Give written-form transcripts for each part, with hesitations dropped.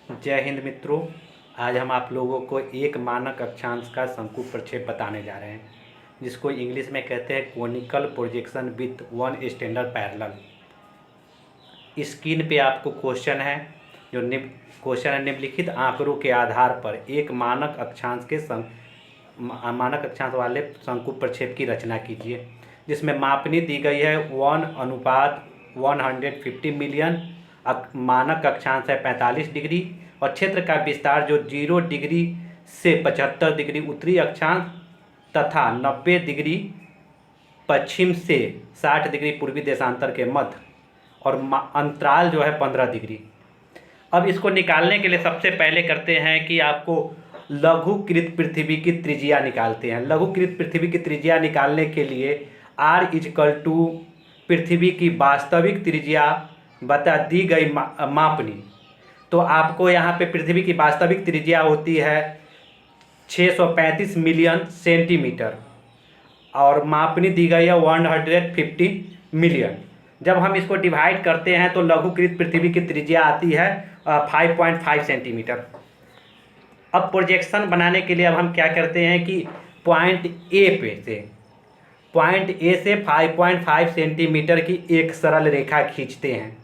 जय हिंद मित्रों। आज हम आप लोगों को एक मानक अक्षांश का शंकु प्रक्षेप बताने जा रहे हैं, जिसको इंग्लिश में कहते हैं conical projection with one standard parallel. Screen पे आपको क्वेश्चन है, जो क्वेश्चन है निम्नलिखित आंकड़ों के आधार पर एक मानक अक्षांश वाले शंकु प्रक्षेप की रचना कीजिए, जिसमें मापनी दी गई है 1:150 मिलियन। मानक अक्षांश है 45 डिग्री और क्षेत्र का विस्तार जो 0 डिग्री से 75 डिग्री उत्तरी अक्षांश तथा 90 डिग्री पश्चिम से 60 डिग्री पूर्वी देशांतर के मध्य और अंतराल जो है 15 डिग्री। अब इसको निकालने के लिए सबसे पहले करते हैं कि आपको लघुकृत पृथ्वी की त्रिज्या निकालते हैं। लघुकृत पृथ्वी की त्रिज्या निकालने के लिए r = पृथ्वी की वास्तविक त्रिज्या बता दी गई मापनी। तो आपको यहाँ पे पृथ्वी की वास्तविक त्रिज्या होती है 635 मिलियन सेंटीमीटर और मापनी दी गई है 150 मिलियन। जब हम इसको डिवाइड करते हैं तो लघुकृत पृथ्वी की त्रिज्या आती है 5.5 सेंटीमीटर। अब प्रोजेक्शन बनाने के लिए अब हम क्या करते हैं कि पॉइंट ए से 5.5 सेंटीमीटर की एक सरल रेखा खींचते हैं।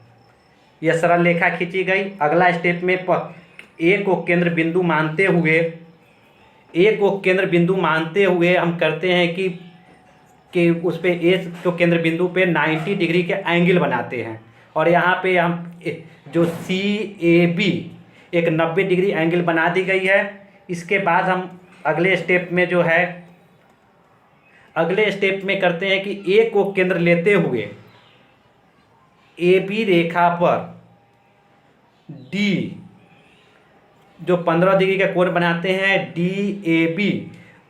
यह सरल रेखा खींची गई। अगला स्टेप में ए को केंद्र बिंदु मानते हुए हम करते हैं कि उस पे ए को केंद्र बिंदु पे 90 डिग्री के एंगल बनाते हैं और यहाँ पे हम जो CAB एक 90 डिग्री एंगल बना दी गई है। इसके बाद हम अगले स्टेप में करते हैं कि ए को केंद्र लेते हुए AB रेखा पर D जो 15 डिग्री का कोण बनाते हैं, DAB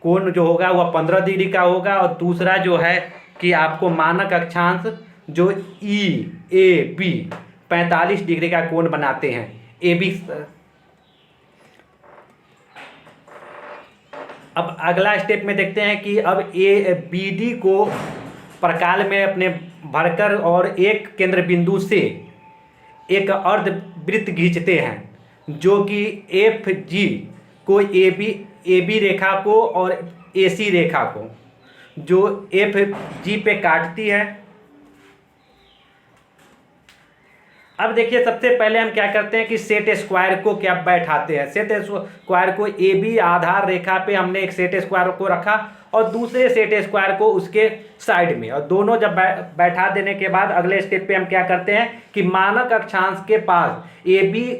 कोण जो होगा वह 15 डिग्री का होगा। और दूसरा जो है कि आपको मानक अक्षांश जो EAB 45 डिग्री का कोण बनाते हैं। AB अब अगला स्टेप में देखते हैं कि अब BD को प्रकाल में अपने भरकर और एक केंद्र बिंदु से एक अर्धवृत्त खींचते हैं, जो कि FG को AB रेखा को और AC रेखा को जो FG पे काटती है। अब देखिए, सबसे पहले हम क्या करते हैं कि सेट स्क्वायर को क्या बैठाते हैं। सेट स्क्वायर को AB आधार रेखा पे हमने एक सेट स्क्वायर को रखा और दूसरे सेट स्क्वायर को उसके साइड में, और दोनों जब बैठा देने के बाद अगले स्टेप पे हम क्या करते हैं कि मानक अक्षांश के पास AB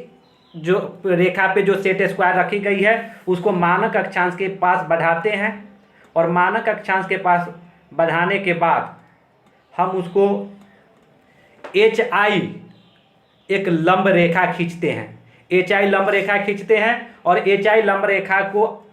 जो रेखा पे जो सेट स्क्वायर रखी गई है उसको मानक अक्षांश के पास बढ़ाते हैं और मानक अक्षांश के पास बढ़ाने के बाद हम उसको HI एक लंब रेखा खींचते हैं। HI लंब रेखा खींचते हैं और HI लंब रेखा को